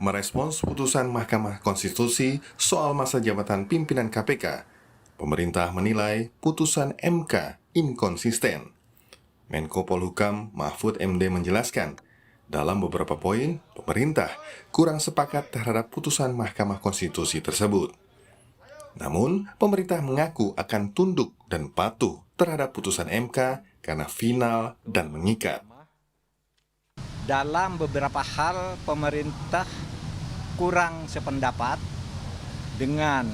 Merespons putusan Mahkamah Konstitusi soal masa jabatan pimpinan KPK, pemerintah menilai putusan MK inkonsisten. Menko Polhukam Mahfud MD menjelaskan, dalam beberapa poin, pemerintah kurang sepakat terhadap putusan Mahkamah Konstitusi tersebut. Namun, pemerintah mengaku akan tunduk dan patuh terhadap putusan MK karena final dan mengikat. Dalam beberapa hal pemerintah kurang sependapat dengan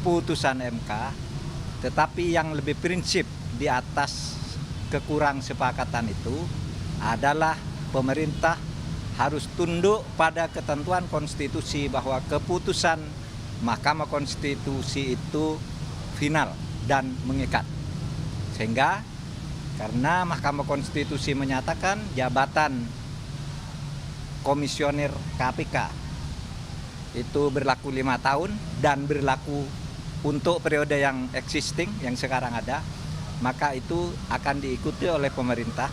putusan MK, tetapi yang lebih prinsip di atas kekurang sepakatan itu adalah pemerintah harus tunduk pada ketentuan konstitusi bahwa keputusan Mahkamah Konstitusi itu final dan mengikat. Sehingga karena Mahkamah Konstitusi menyatakan jabatan komisioner KPK itu berlaku 5 tahun dan berlaku untuk periode yang existing yang sekarang ada, maka itu akan diikuti oleh pemerintah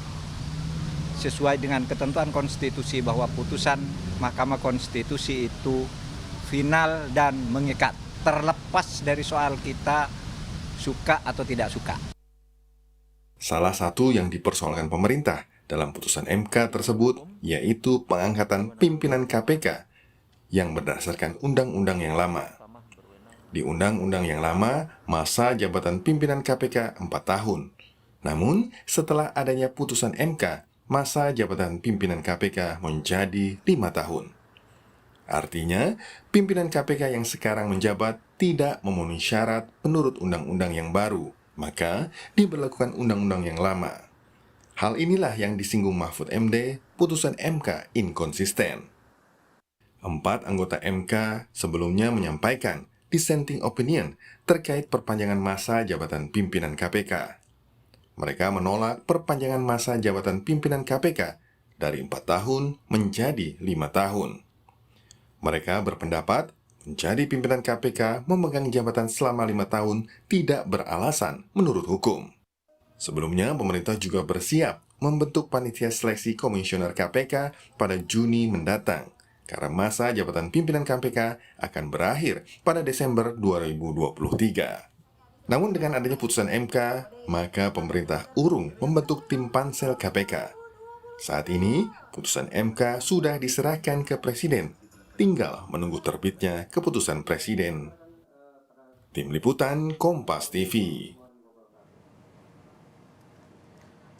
sesuai dengan ketentuan konstitusi bahwa putusan Mahkamah Konstitusi itu final dan mengikat, terlepas dari soal kita suka atau tidak suka. Salah satu yang dipersoalkan pemerintah dalam putusan MK tersebut yaitu pengangkatan pimpinan KPK yang berdasarkan undang-undang yang lama. Di undang-undang yang lama, masa jabatan pimpinan KPK 4 tahun. Namun, setelah adanya putusan MK, masa jabatan pimpinan KPK menjadi 5 tahun. Artinya, pimpinan KPK yang sekarang menjabat tidak memenuhi syarat menurut undang-undang yang baru, maka diberlakukan undang-undang yang lama. Hal inilah yang disinggung Mahfud MD, putusan MK inkonsisten. 4 anggota MK sebelumnya menyampaikan dissenting opinion terkait perpanjangan masa jabatan pimpinan KPK. Mereka menolak perpanjangan masa jabatan pimpinan KPK dari 4 tahun menjadi 5 tahun. Mereka berpendapat menjadi pimpinan KPK memegang jabatan selama 5 tahun tidak beralasan menurut hukum. Sebelumnya, pemerintah juga bersiap membentuk panitia seleksi komisioner KPK pada Juni mendatang, karena masa jabatan pimpinan KPK akan berakhir pada Desember 2023. Namun dengan adanya putusan MK, maka pemerintah urung membentuk tim pansel KPK. Saat ini, putusan MK sudah diserahkan ke Presiden, tinggal menunggu terbitnya keputusan Presiden. Tim Liputan Kompas TV.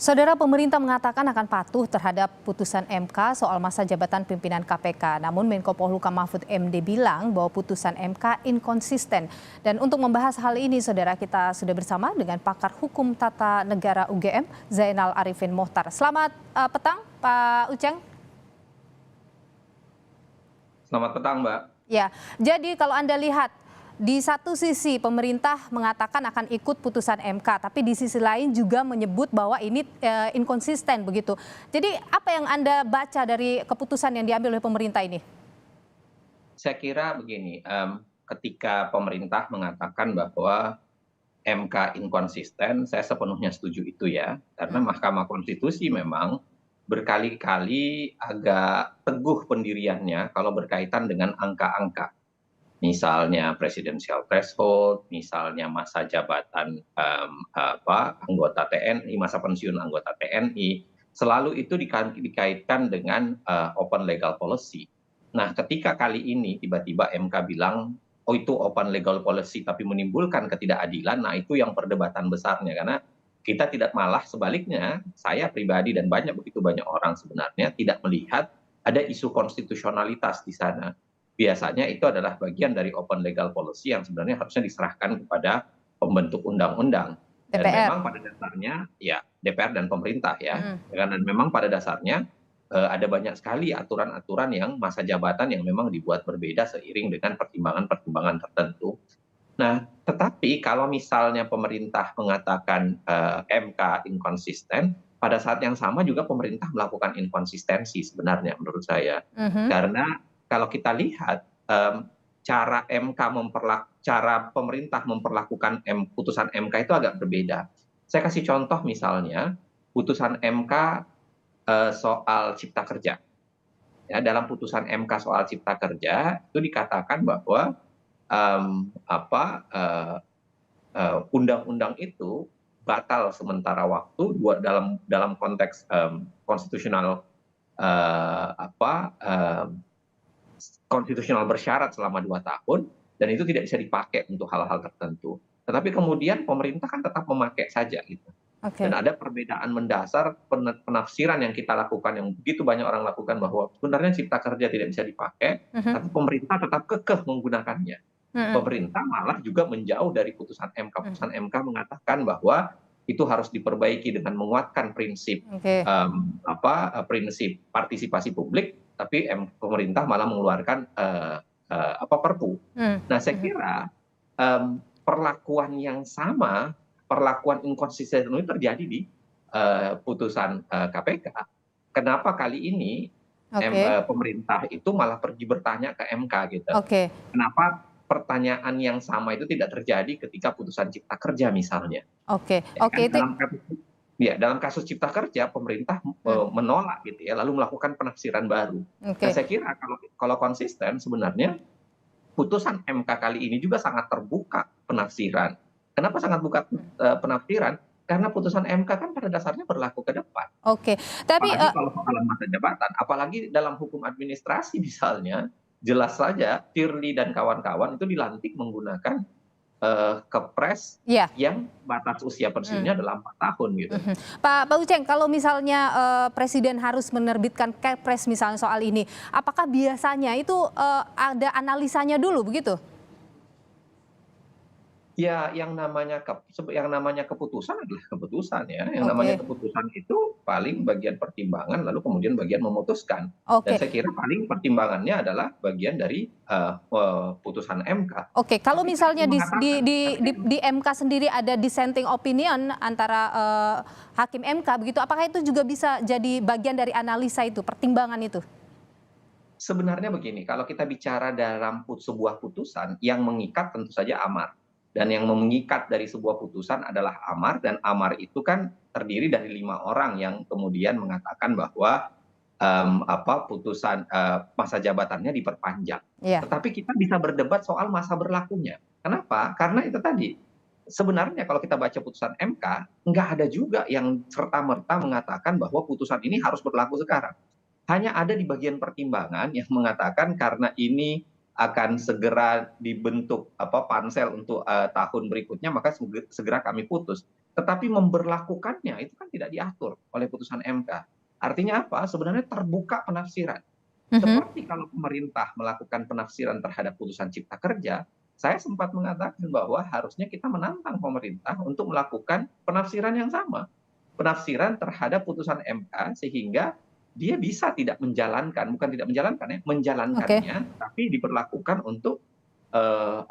Saudara, pemerintah mengatakan akan patuh terhadap putusan MK soal masa jabatan pimpinan KPK. Namun Menko Polhukam Mahfud MD bilang bahwa putusan MK inkonsisten. Dan untuk membahas hal ini, saudara, kita sudah bersama dengan pakar hukum tata negara UGM, Zainal Arifin Mohtar. Selamat petang, Pak Uceng. Selamat petang, Mbak. Ya, jadi kalau Anda lihat, di satu sisi pemerintah mengatakan akan ikut putusan MK, tapi di sisi lain juga menyebut bahwa ini inkonsisten begitu. Jadi apa yang Anda baca dari keputusan yang diambil oleh pemerintah ini? Saya kira begini, ketika pemerintah mengatakan bahwa MK inkonsisten, saya sepenuhnya setuju itu ya. Karena Mahkamah Konstitusi memang berkali-kali agak teguh pendiriannya kalau berkaitan dengan angka-angka. Misalnya presidensial threshold, misalnya masa jabatan anggota TNI, masa pensiun anggota TNI, selalu itu dikaitkan dengan open legal policy. Nah, ketika kali ini tiba-tiba MK bilang, oh itu open legal policy tapi menimbulkan ketidakadilan, nah itu yang perdebatan besarnya. Karena kita tidak, malah sebaliknya, saya pribadi dan begitu banyak orang sebenarnya tidak melihat ada isu konstitusionalitas di sana. Biasanya itu adalah bagian dari open legal policy yang sebenarnya harusnya diserahkan kepada pembentuk undang-undang. Dan memang pada dasarnya ya DPR dan pemerintah ya. Dan memang pada dasarnya ada banyak sekali aturan-aturan yang masa jabatan yang memang dibuat berbeda seiring dengan pertimbangan-pertimbangan tertentu. Nah, tetapi kalau misalnya pemerintah mengatakan MK inkonsisten, pada saat yang sama juga pemerintah melakukan inkonsistensi sebenarnya menurut saya. Karena kalau kita lihat cara pemerintah memperlakukan putusan MK itu agak berbeda. Saya kasih contoh misalnya putusan MK soal cipta kerja. ya dalam putusan MK soal Cipta Kerja itu dikatakan bahwa undang-undang itu batal sementara waktu dalam konteks konstitusional konstitusional bersyarat selama 2 tahun, dan itu tidak bisa dipakai untuk hal-hal tertentu. Tetapi kemudian pemerintah kan tetap memakai saja gitu. Oke. Dan ada perbedaan mendasar penafsiran yang kita lakukan, yang begitu banyak orang lakukan, bahwa sebenarnya Cipta Kerja tidak bisa dipakai, tapi pemerintah tetap kekeh menggunakannya. Pemerintah malah juga menjauh dari putusan MK. Putusan MK mengatakan bahwa itu harus diperbaiki dengan menguatkan prinsip prinsip partisipasi publik, tapi pemerintah malah mengeluarkan Perpu. Nah, saya kira perlakuan yang sama, perlakuan inkonsisten itu terjadi di putusan KPK. Kenapa kali ini pemerintah itu malah pergi bertanya ke MK gitu? Kenapa pertanyaan yang sama itu tidak terjadi ketika putusan Cipta Kerja misalnya? Dalam kasus Cipta Kerja pemerintah menolak gitu ya, lalu melakukan penafsiran baru. Nah, saya kira kalau konsisten sebenarnya putusan MK kali ini juga sangat terbuka penafsiran. Kenapa sangat buka penafsiran? Karena putusan MK kan pada dasarnya berlaku ke depan. Tapi apalagi kalau soal masa jabatan, apalagi dalam hukum administrasi misalnya, jelas saja Firly dan kawan-kawan itu dilantik menggunakan Kepres yang batas usia pensiunnya adalah 4 tahun gitu. Pak Uceng, kalau misalnya Presiden harus menerbitkan Kepres misalnya soal ini, apakah biasanya itu ada analisanya dulu begitu? Ya, yang namanya keputusan adalah keputusan ya. Yang namanya keputusan itu paling bagian pertimbangan, lalu kemudian bagian memutuskan. Dan saya kira paling pertimbangannya adalah bagian dari putusan MK. Kalau misalnya di MK sendiri ada dissenting opinion antara hakim MK begitu, apakah itu juga bisa jadi bagian dari analisa itu, pertimbangan itu? Sebenarnya begini, kalau kita bicara dalam sebuah putusan yang mengikat tentu saja amar. Dan yang mengikat dari sebuah putusan adalah amar, dan amar itu kan terdiri dari 5 orang yang kemudian mengatakan bahwa putusan masa jabatannya diperpanjang. Tetapi kita bisa berdebat soal masa berlakunya. Kenapa? Karena itu tadi, sebenarnya kalau kita baca putusan MK, nggak ada juga yang serta-merta mengatakan bahwa putusan ini harus berlaku sekarang. Hanya ada di bagian pertimbangan yang mengatakan karena ini akan segera dibentuk pansel untuk tahun berikutnya, maka segera kami putus. Tetapi memberlakukannya itu kan tidak diatur oleh putusan MK. Artinya apa? Sebenarnya terbuka penafsiran. Seperti kalau pemerintah melakukan penafsiran terhadap putusan Cipta Kerja, saya sempat mengatakan bahwa harusnya kita menantang pemerintah untuk melakukan penafsiran yang sama. Penafsiran terhadap putusan MK sehingga dia bisa menjalankannya, tapi diberlakukan untuk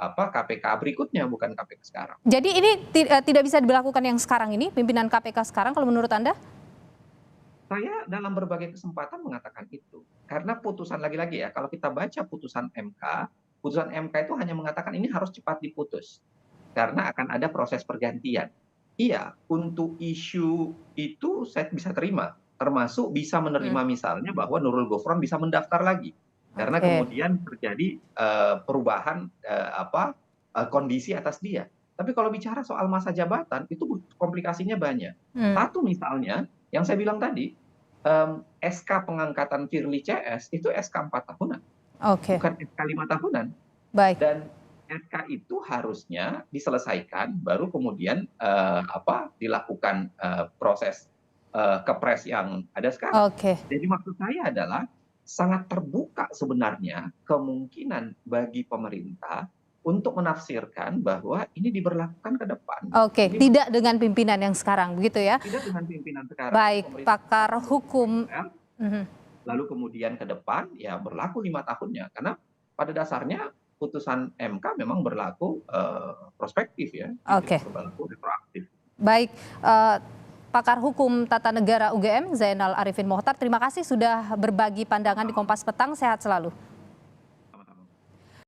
KPK berikutnya, bukan KPK sekarang. Jadi ini tidak bisa diberlakukan yang sekarang ini, pimpinan KPK sekarang kalau menurut Anda? Saya dalam berbagai kesempatan mengatakan itu. Karena putusan, lagi-lagi ya, kalau kita baca putusan MK itu hanya mengatakan ini harus cepat diputus. Karena akan ada proses pergantian. Iya, untuk isu itu saya bisa terima. Termasuk bisa menerima misalnya bahwa Nurul Gufron bisa mendaftar lagi karena kemudian terjadi perubahan kondisi atas dia. Tapi kalau bicara soal masa jabatan itu komplikasinya banyak. Satu misalnya yang saya bilang tadi, SK pengangkatan Firly CS itu SK 4 tahunan, bukan SK 5 tahunan. Dan SK itu harusnya diselesaikan baru kemudian dilakukan proses Kepres yang ada sekarang. Jadi maksud saya adalah sangat terbuka sebenarnya kemungkinan bagi pemerintah untuk menafsirkan bahwa ini diberlakukan ke depan. Tidak dengan pimpinan yang sekarang, begitu ya? Tidak dengan pimpinan sekarang. Baik, pakar hukum. Lalu kemudian ke depan ya berlaku 5 tahunnya, karena pada dasarnya putusan MK memang berlaku prospektif ya, berlaku retroaktif. Baik. Pakar Hukum Tata Negara UGM, Zainal Arifin Mohtar, terima kasih sudah berbagi pandangan di Kompas Petang. Sehat selalu.